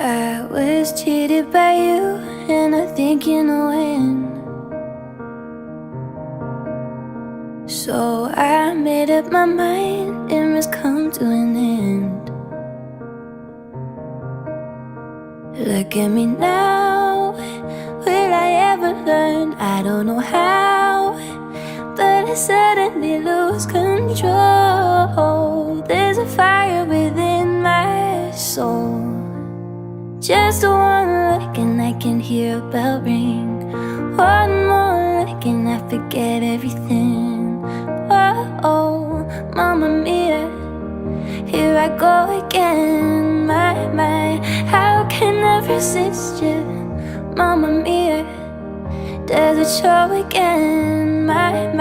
I was cheated by you, and I think you know when. So I made up my mind, it must come to an end. Look at me now, will I ever learn? I don't know how, but I suddenly lose control. There's a fire within my soul. Just one look and I can hear a bell ring. One more look and I forget everything. Oh, Mamma Mia, here I go again. My, how can I resist you? Mamma Mia, does it show again? My